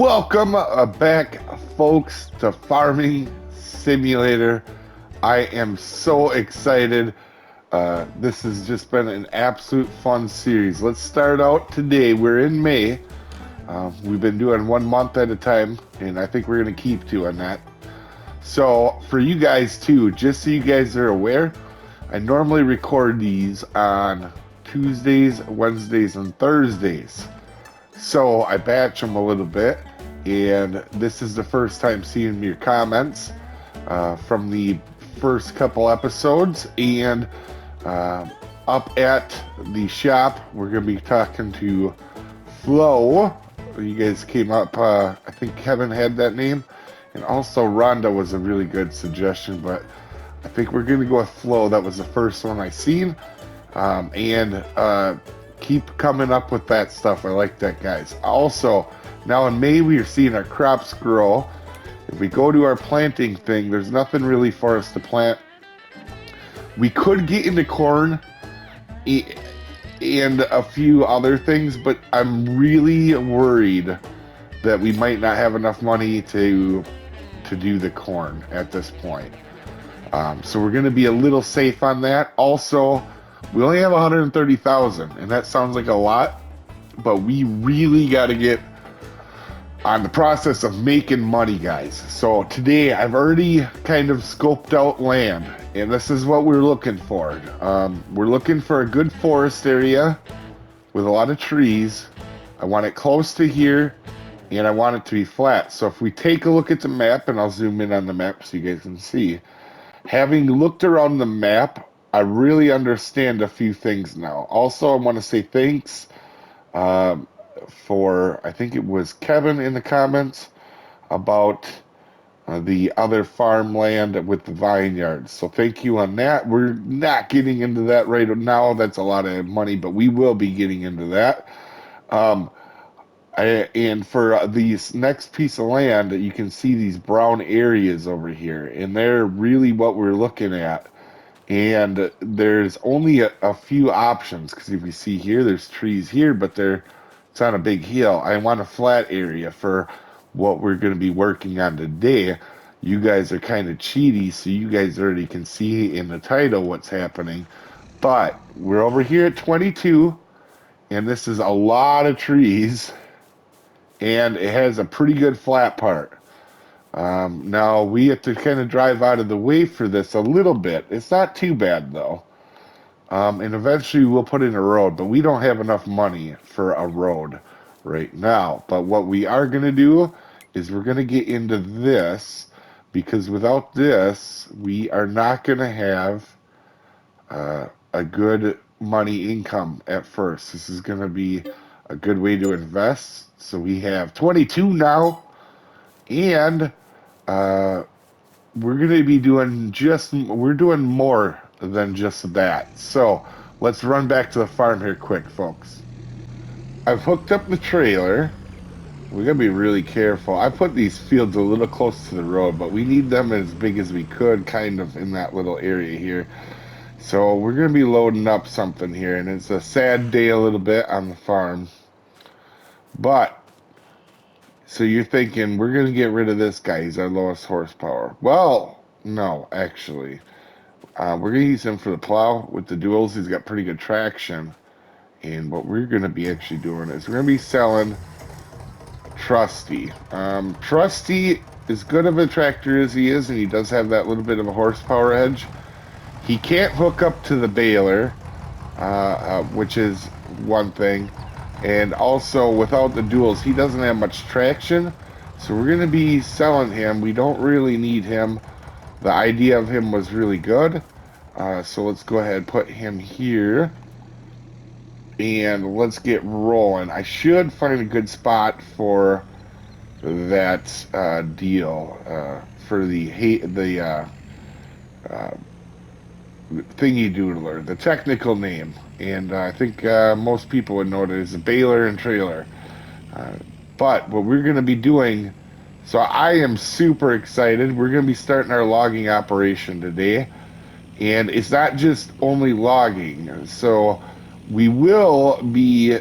Welcome back, folks, to Farming Simulator. I am so excited. This has just been an absolute fun series. Let's start out today. We're in May. We've been doing 1 month at a time, and I think we're going to keep doing that. So, for you guys, too, just so you guys are aware, I normally record these on Tuesdays, Wednesdays, and Thursdays. So I batch them a little bit, and this is the first time seeing your comments from the first couple episodes. And up at the shop, we're going to be talking to Flo. You guys came up, I think Kevin had that name, and also Rhonda was a really good suggestion, but I think we're going to go with Flo. That was the first one I seen. Keep coming up with that stuff. I like that, guys. Also, now in May, we are seeing our crops grow. If we go to our planting thing, there's nothing really for us to plant. We could get into corn and a few other things, but I'm really worried that we might not have enough money to do the corn at this point. So we're going to be a little safe on that. Also, we only have 130,000, and that sounds like a lot, but we really got to get on the process of making money, guys. So today I've already kind of scoped out land, and this is what we're looking for. We're looking for a good forest area with a lot of trees. I want it close to here, and I want it to be flat. So if we take a look at the map, and I'll zoom in on the map so you guys can see. Having looked around the map, I really understand a few things now. Also, I want to say thanks for, I think it was Kevin in the comments, about the other farmland with the vineyards. So thank you on that. We're not getting into that right now. That's a lot of money, but we will be getting into that. And for these next piece of land, you can see these brown areas over here, and they're really what we're looking at. And there's only a few options, because if you see here, there's trees here, but it's on a big hill. I want a flat area for what we're going to be working on today. You guys are kind of cheaty, so you guys already can see in the title what's happening. But we're over here at 22, and this is a lot of trees, and it has a pretty good flat part. Now we have to kind of drive out of the way for this a little bit. It's not too bad though. And eventually we'll put in a road, but we don't have enough money for a road right now. But what we are going to do is we're going to get into this, because without this, we are not going to have a good money income at first. This is going to be a good way to invest. So we have 22 now, and we're going to be doing we're doing more than just that. So let's run back to the farm here quick, folks. I've hooked up the trailer. We're going to be really careful. I put these fields a little close to the road, but we need them as big as we could, kind of in that little area here. So we're going to be loading up something here, and it's a sad day a little bit on the farm. But so you're thinking, we're going to get rid of this guy. He's our lowest horsepower. Well, no, actually. We're going to use him for the plow with the duals. He's got pretty good traction. And what we're going to be actually doing is we're going to be selling Trusty. Trusty, as good of a tractor as he is, and he does have that little bit of a horsepower edge, he can't hook up to the baler, which is one thing. And also, without the duals, he doesn't have much traction. So we're going to be selling him. We don't really need him. The idea of him was really good. So let's go ahead and put him here. And let's get rolling. I should find a good spot for that deal. For the thingy doodler, the technical name. And I think most people would know it as a baler and trailer. But what we're going to be doing, so I am super excited. We're going to be starting our logging operation today. And it's not just only logging. So we will be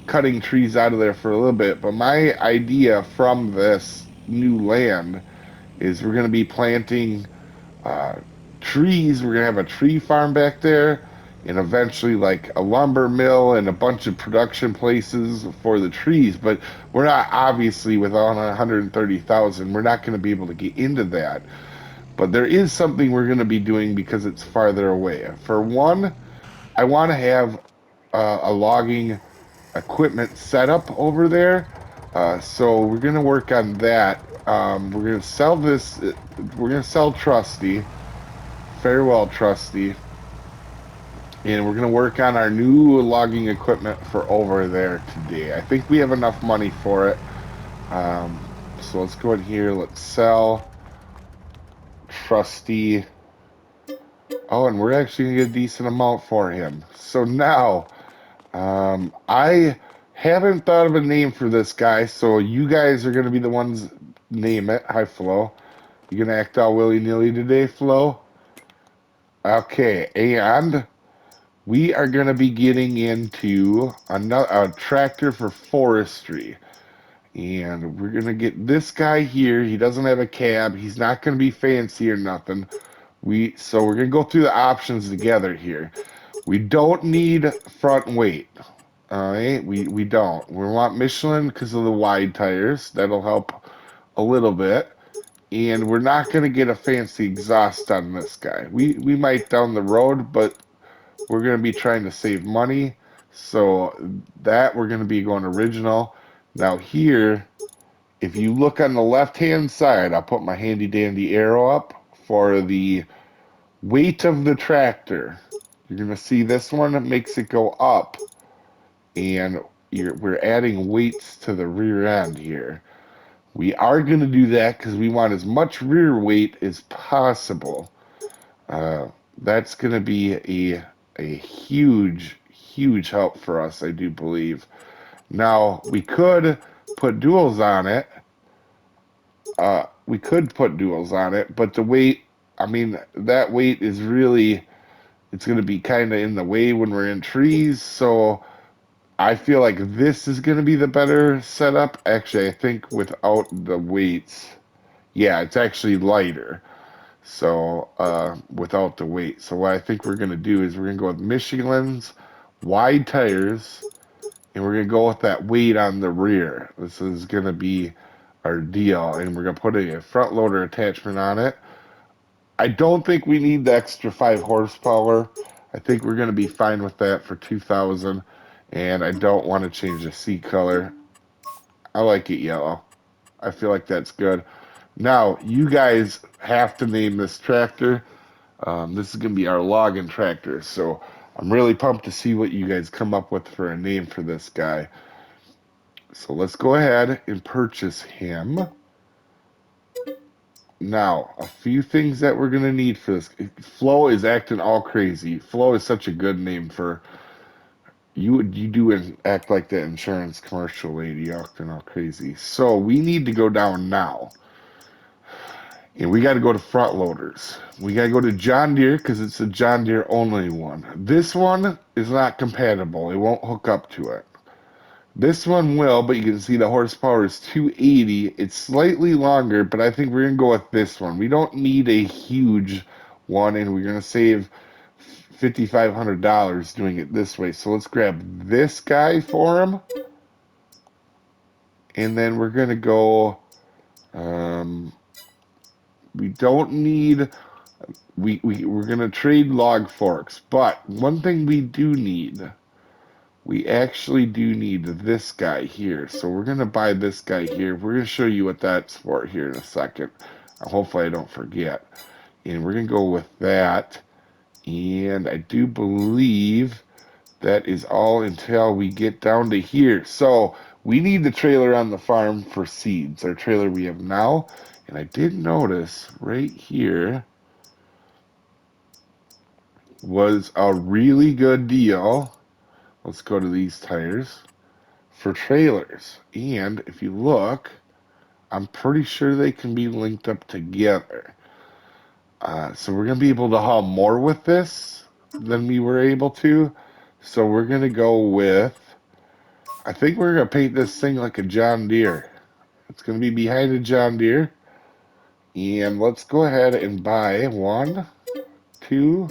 cutting trees out of there for a little bit. But my idea from this new land is we're going to be planting uh, trees. We're gonna have a tree farm back there, and eventually like a lumber mill and a bunch of production places for the trees. But we're not obviously with on 130,000. We're not going to be able to get into that. But there is something we're going to be doing because it's farther away. For one, I want to have a logging equipment setup over there. So we're going to work on that. We're going to sell this. We're going to sell Trusty. Farewell, Trusty. And we're going to work on our new logging equipment for over there today. I think we have enough money for it. So let's go in here. Let's sell Trusty. Oh, and we're actually going to get a decent amount for him. So now, I haven't thought of a name for this guy. So you guys are going to be the ones name it. Hi, Flo. You going to act all willy-nilly today, Flo? Okay, and we are going to be getting into a tractor for forestry. And we're going to get this guy here. He doesn't have a cab. He's not going to be fancy or nothing. So we're going to go through the options together here. We don't need front weight. All right, we don't. We want Michelin because of the wide tires. That'll help a little bit. And we're not going to get a fancy exhaust on this guy. We might down the road, but we're going to be trying to save money. So that we're going to be going original. Now here, if you look on the left-hand side, I'll put my handy-dandy arrow up for the weight of the tractor. You're going to see this one. It makes it go up. And we're adding weights to the rear end here. We are going to do that because we want as much rear weight as possible. Uh, that's going to be a huge help for us, I do believe. Now, we could put duals on it. But the weight, I mean, that weight is really, it's going to be kind of in the way when we're in trees. So I feel like this is going to be the better setup. Actually, I think without the weights, yeah, it's actually lighter. So without the weight. So what I think we're going to do is we're going to go with Michelin's wide tires, and we're going to go with that weight on the rear. This is going to be our deal, and we're going to put a front loader attachment on it. I don't think we need the extra 5 horsepower. I think we're going to be fine with that for 2,000, and I don't want to change the seat color. I like it yellow. I feel like that's good. Now, you guys have to name this tractor. This is going to be our logging tractor, so I'm really pumped to see what you guys come up with for a name for this guy. So let's go ahead and purchase him. Now, a few things that we're going to need for this. Flo is acting all crazy. Flo is such a good name for you. You do act like that insurance commercial lady acting all crazy. So we need to go down now. And we got to go to front loaders. We got to go to John Deere because it's a John Deere only one. This one is not compatible. It won't hook up to it. This one will, but you can see the horsepower is 280. It's slightly longer, but I think we're going to go with this one. We don't need a huge one, and we're going to save $5,500 doing it this way. So let's grab this guy for him. And then we're going to go... we don't need... we're going to trade log forks, but one thing we actually do need this guy here. So we're going to buy this guy here. We're going to show you what that's for here in a second. Hopefully I don't forget. And we're going to go with that. And I do believe that is all until we get down to here. So we need the trailer on the farm for seeds. Our trailer we have now. And I did notice right here was a really good deal. Let's go to these tires for trailers. And if you look, I'm pretty sure they can be linked up together. So we're going to be able to haul more with this than we were able to. So we're going to go with, I think we're going to paint this thing like a John Deere. It's going to be behind a John Deere. And let's go ahead and buy 1, 2,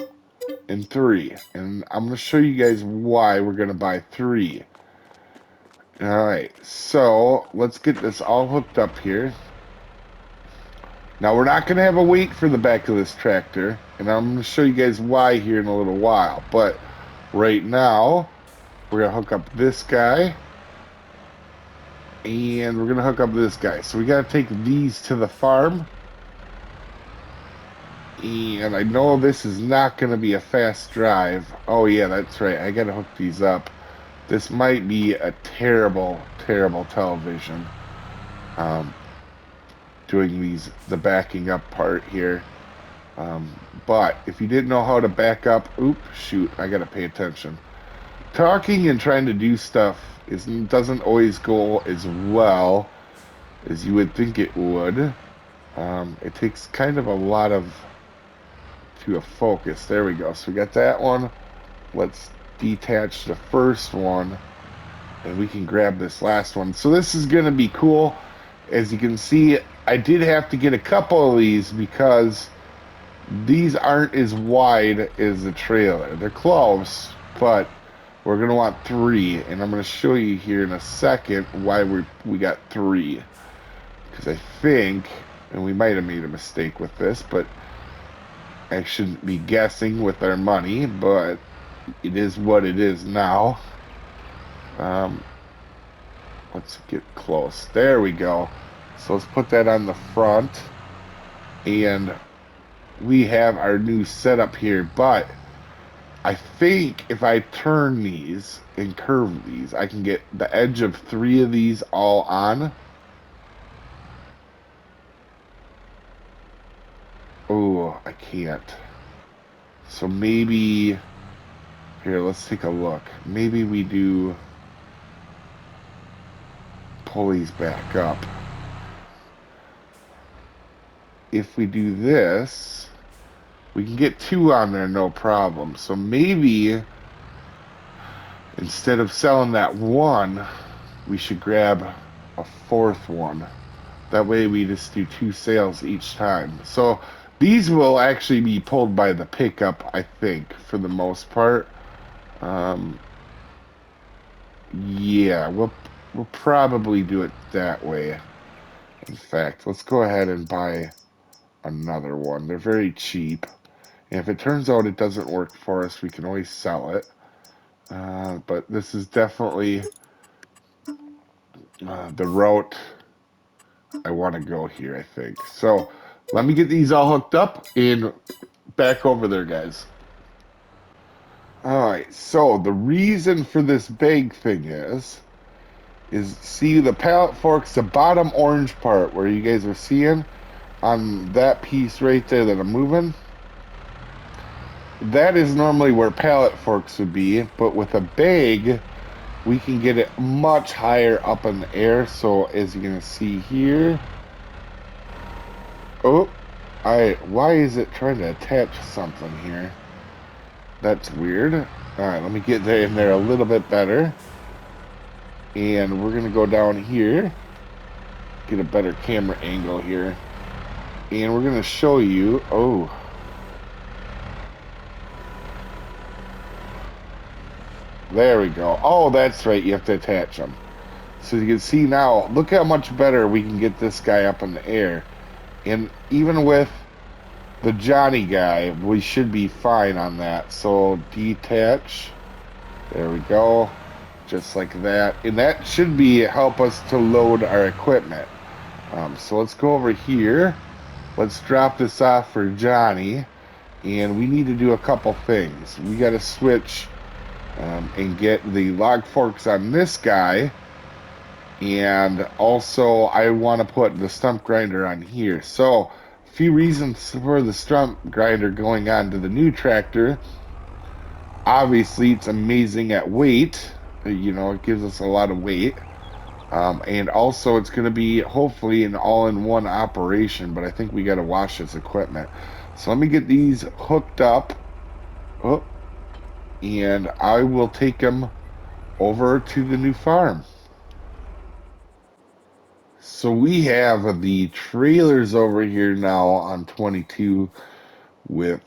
and 3. And I'm going to show you guys why we're going to buy 3. Alright, so let's get this all hooked up here. Now we're not going to have a weight for the back of this tractor, and I'm going to show you guys why here in a little while. But right now, we're going to hook up this guy, and we're going to hook up this guy. So we got to take these to the farm, and I know this is not going to be a fast drive. Oh yeah, that's right, I got to hook these up. This might be a terrible, terrible television. Doing the backing up part here. But if you didn't know how to back up, shoot, I gotta pay attention. Talking and trying to do stuff doesn't always go as well as you would think it would. It takes kind of a lot to focus. There we go. So we got that one. Let's detach the first one, and we can grab this last one. So this is gonna be cool. As you can see, I did have to get a couple of these because these aren't as wide as the trailer. They're close, but we're going to want 3. And I'm going to show you here in a second why we got 3. Because I think, and we might have made a mistake with this, but I shouldn't be guessing with our money, but it is what it is now. Let's get close. There we go. So let's put that on the front. And we have our new setup here. But I think if I turn these and curve these, I can get the edge of 3 of these all on. Oh, I can't. So maybe... Here, let's take a look. Maybe we do... Pull these back up. If we do this, we can get 2 on there, no problem. So maybe instead of selling that 1, we should grab a 4th one. That way we just do 2 sales each time. So these will actually be pulled by the pickup, I think, for the most part. Yeah, we'll probably do it that way. In fact, let's go ahead and buy another one. They're very cheap. And if it turns out it doesn't work for us, we can always sell it. But this is definitely the route I want to go here, I think. So let me get these all hooked up and back over there, guys. Alright, so the reason for this bag thing is see the Pallet Forks, the bottom orange part where you guys are seeing on that piece right there that I'm moving. That is normally where Pallet Forks would be, but with a bag, we can get it much higher up in the air. So as you're gonna see here, why is it trying to attach something here? That's weird. Alright, let me get there in there a little bit better. And we're gonna go down here, get a better camera angle here, and we're gonna show you, there we go. Oh, that's right, you have to attach them. So you can see now, look how much better we can get this guy up in the air. And even with the Johnny guy, we should be fine on that. So detach, there we go, just like that. And that should help us to load our equipment. So let's go over here. Let's drop this off for Johnny. And we need to do a couple things. We got to switch and get the log forks on this guy. And also I want to put the stump grinder on here. So a few reasons for the stump grinder going on to the new tractor. Obviously it's amazing at weight. You know, it gives us a lot of weight. And also it's going to be hopefully an all-in-one operation, but I think we got to wash this equipment. So let me get these hooked up. And I will take them over to the new farm. So we have the trailers over here now on 22 with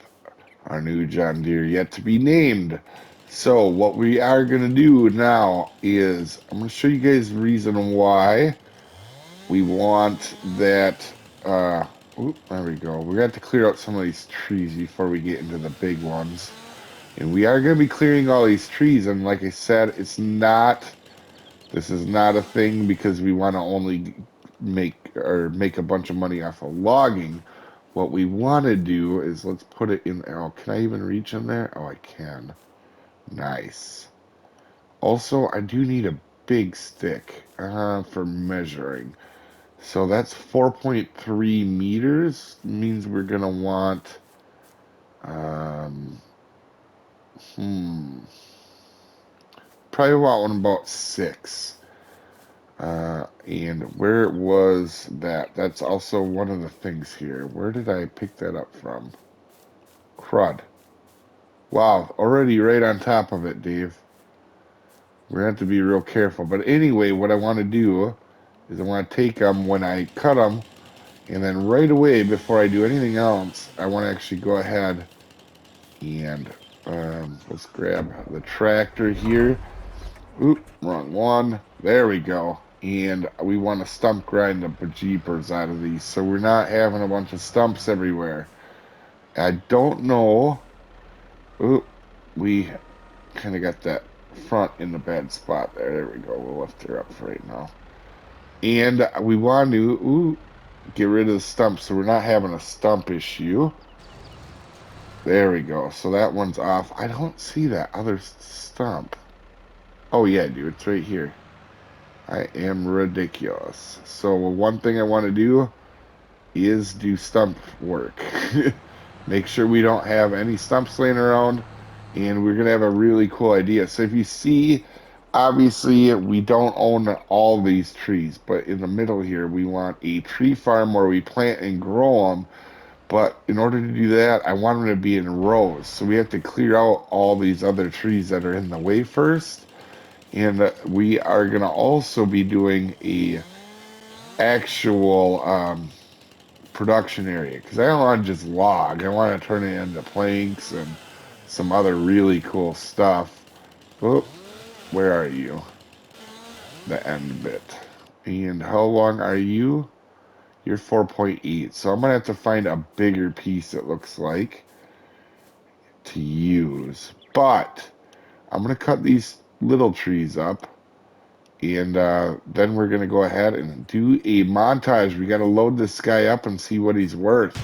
our new John Deere yet to be named. So what we are going to do now is I'm going to show you guys the reason why we want that. There we go. We got to clear out some of these trees before we get into the big ones. And we are going to be clearing all these trees. And like I said, this is not a thing because we want to only make a bunch of money off of logging. What we want to do is let's put it in. Oh, can I even reach in there? Oh, I can. Nice. Also, I do need a big stick for measuring. So that's 4.3 meters. Means we're gonna want um, probably want one about 6. And where was that? That's also one of the things here. Where did I pick that up from? Crud. Wow, already right on top of it, Dave. We're gonna have to be real careful. But anyway, what I want to do is I want to take them when I cut them, and then right away, before I do anything else, I want to actually go ahead and let's grab the tractor here. Oop, wrong one. There we go. And we want to stump grind the bejeepers out of these, so we're not having a bunch of stumps everywhere. I don't know. Oop, we kind of got that front in the bad spot there. There we go. We'll lift her up for right now. And we want to get rid of the stumps so we're not having a stump issue. There we go. So that one's off. I don't see that other stump. Oh, yeah, dude. It's right here. I am ridiculous. So one thing I want to do is do stump work. Make sure we don't have any stumps laying around. And we're going to have a really cool idea. So if you see, obviously, we don't own all these trees. But in the middle here, we want a tree farm where we plant and grow them. But in order to do that, I want them to be in rows. So we have to clear out all these other trees that are in the way first. And we are going to also be doing a actual production area. Because I don't want to just log. I want to turn it into planks and some other really cool stuff. Oh, where are you? The end bit. And how long are you? You're 4.8. So I'm going to have to find a bigger piece, it looks like, to use. But I'm going to cut these little trees up. And then we're going to go ahead and do a montage. We got to load this guy up and see what he's worth.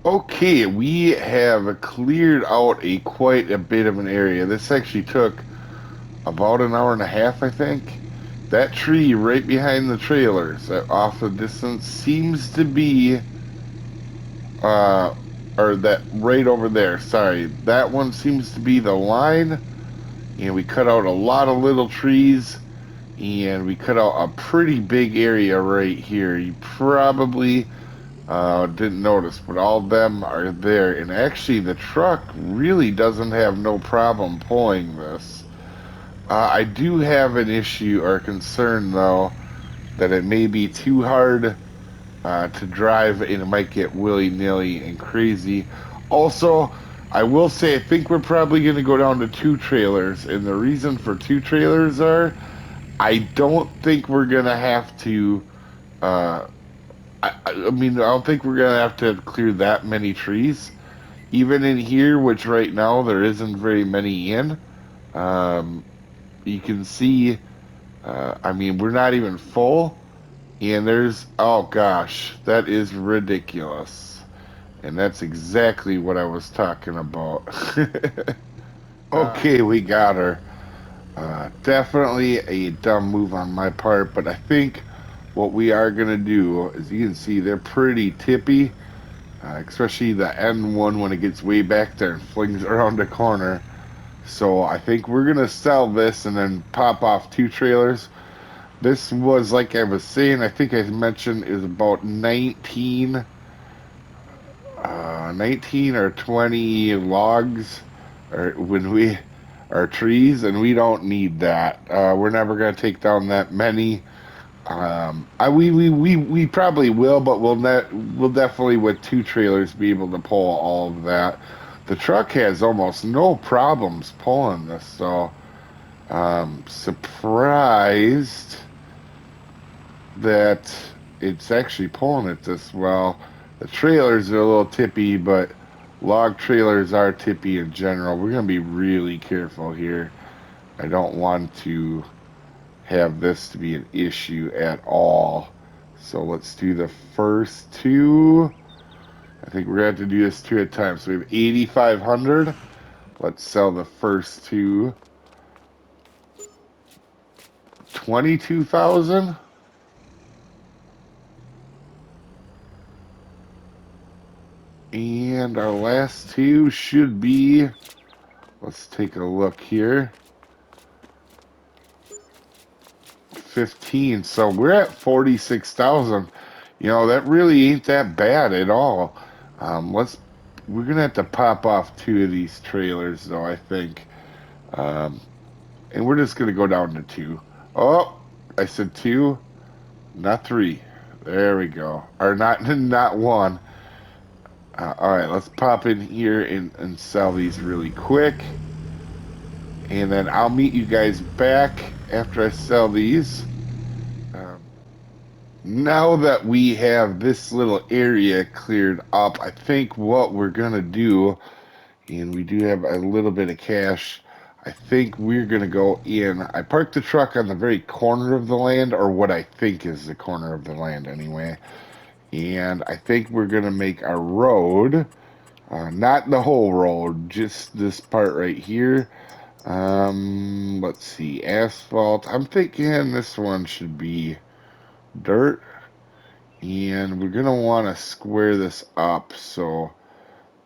Okay, we have cleared out quite a bit of an area. This actually took about an hour and a half, I think. That tree right behind the trailers, off the distance, seems to be, uh, or that right over there. Sorry, that one seems to be the line. And we cut out a lot of little trees, and we cut out a pretty big area right here. You probably didn't notice, but all of them are there. And actually, the truck really doesn't have no problem pulling this. I do have an issue or concern, though, that it may be too hard to drive and it might get willy-nilly and crazy. Also, I will say I think we're probably going to go down to two trailers, and the reason for two trailers are I don't think we're going to have to. Uh, I mean, I don't think we're going to have to clear that many trees. Even in here, which right now there isn't very many in, um, you can see, I mean, we're not even full. And there's, oh gosh, that is ridiculous. And that's exactly what I was talking about. Uh, Okay, we got her. Definitely a dumb move on my part, but I think what we are going to do, as you can see, they're pretty tippy, especially the end one when it gets way back there and flings around the corner. So I think we're going to sell this and then pop off two trailers. This was, like I was saying, I think I mentioned is about 19 or 20 logs or when we are trees, and we don't need that. We're never going to take down that many. We probably will, but we'll definitely with two trailers be able to pull all of that. The truck has almost no problems pulling this, so surprised that it's actually pulling it this well. The trailers are a little tippy, but log trailers are tippy in general. We're going to be really careful here. I don't want to have this to be an issue at all. So let's do the first two. I think we're going to have to do this two at a time. So we have 8,500. Let's sell the first two. 22,000. And our last two should be, let's take a look here. 15. So we're at 46,000. You know, that really ain't that bad at all. Let's we're gonna have to pop off two of these trailers though, I think. Um, and we're just gonna go down to two. Oh, I said two, not three. There we go. Or not not one. All right, let's pop in here and sell these really quick. And then I'll meet you guys back after I sell these. Um, Now that we have this little area cleared up, I think what we're gonna do, and we do have a little bit of cash, I think we're gonna go in. I parked the truck on the very corner of the land, or what I think is the corner of the land anyway. And I think we're gonna make a road, not the whole road, just this part right here. Let's see, asphalt. I'm thinking this one should be dirt. And we're gonna want to square this up. So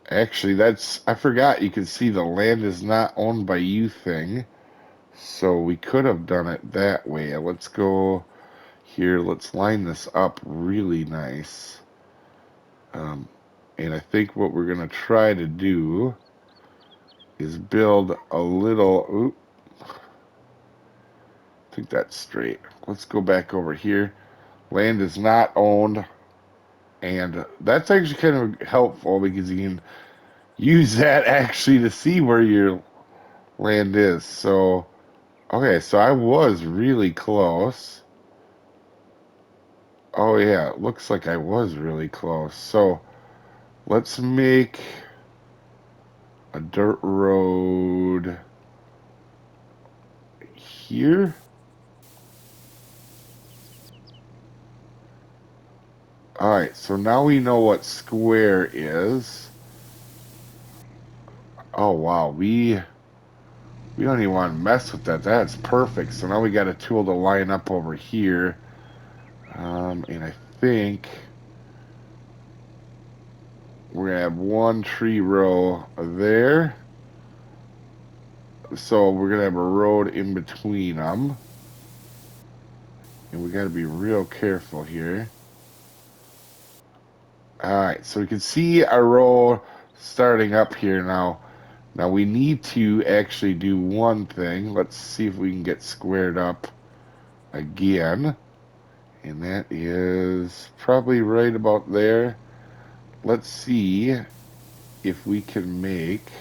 actually, I forgot you can see the land is not owned by you thing. So we could have done it that way. Let's go here. Let's line this up really nice. Um, and I think what we're gonna try to do is build a little. Oop, I think that's straight. Let's go back over here. Land is not owned. And that's actually kind of helpful because you can use that actually to see where your land is. So, okay, so I was really close. Oh, yeah, it looks like I was really close. So, let's make a dirt road here. All right, so now we know what square is. Oh wow, we don't even want to mess with that. That's perfect. So now we got a tool to line up over here. And I think we're gonna have one tree row there. So we're gonna have a road in between them. And we gotta be real careful here. All right, so we can see our row starting up here now. Now we need to actually do one thing. Let's see if we can get squared up again. And that is probably right about there. Let's see if we can make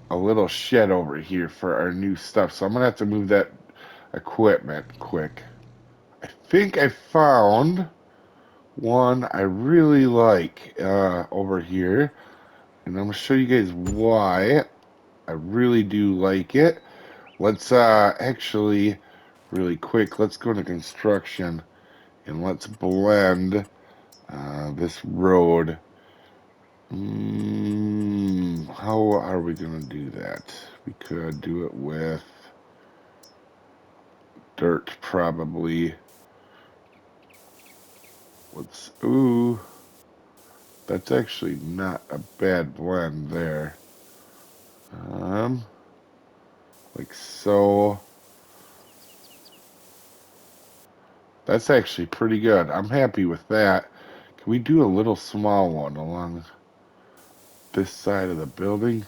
a little shed over here for our new stuff. So I'm gonna have to move that equipment quick. I think I found one I really like over here. And I'm gonna show you guys why I really do like it. Let's actually really quick, let's go to construction and let's blend this road. How are we gonna do that? We could do it with dirt probably. Ooh, that's actually not a bad blend there. Um, like so. That's actually pretty good. I'm happy with that. Can we do a little small one along this side of the building?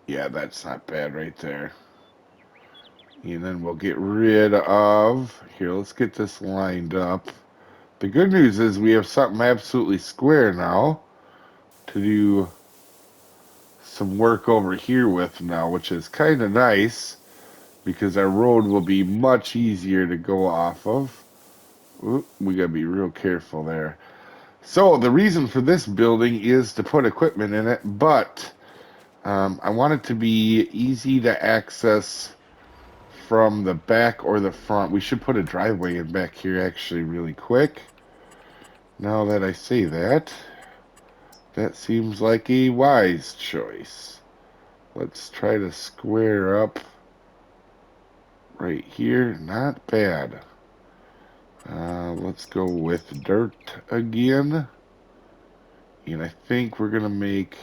Yeah, that's not bad right there. And then we'll get rid of... Here, let's get this lined up. The good news is we have something absolutely square now to do some work over here with now, which is kind of nice because our road will be much easier to go off of. Oop, we gotta be real careful there. So the reason for this building is to put equipment in it, but I want it to be easy to access from the back or the front. We should put a driveway in back here actually really quick. Now that I say that, that seems like a wise choice. Let's try to square up right here. Not bad. Let's go with dirt again. And I think we're gonna make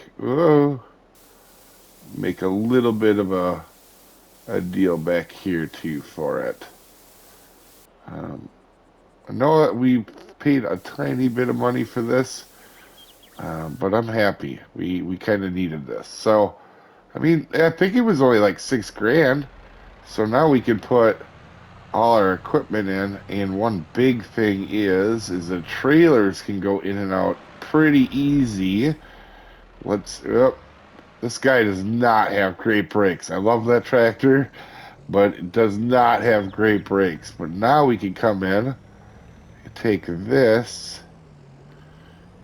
make a little bit of a deal back here too for it. I know that we paid a tiny bit of money for this, but I'm happy. We kind of needed this. So, I mean, I think it was only like 6 grand. So now we can put all our equipment in, and one big thing is the trailers can go in and out pretty easy. Let's. Oh, this guy does not have great brakes. I love that tractor, but it does not have great brakes. But now we can come in and take this,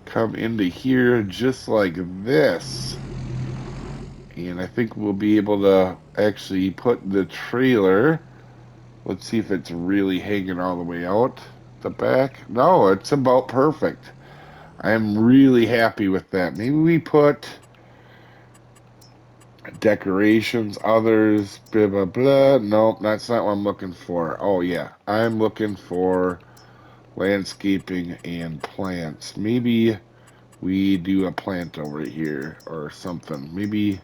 come into here just like this. And I think we'll be able to actually put the trailer. Let's see if it's really hanging all the way out the back. No, it's about perfect. I am really happy with that. Maybe we put decorations, others, blah, blah, blah. Nope, that's not what I'm looking for. Oh, yeah. I'm looking for landscaping and plants. Maybe we do a plant over here or something. Maybe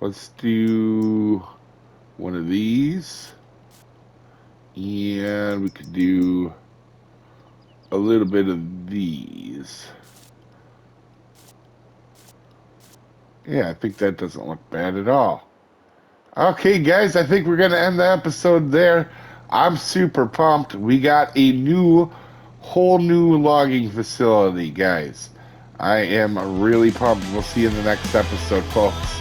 let's do one of these. And we could do a little bit of these. Yeah, I think that doesn't look bad at all. Okay, guys, I think we're going to end the episode there. I'm super pumped. We got a whole new logging facility, guys. I am really pumped. We'll see you in the next episode, folks.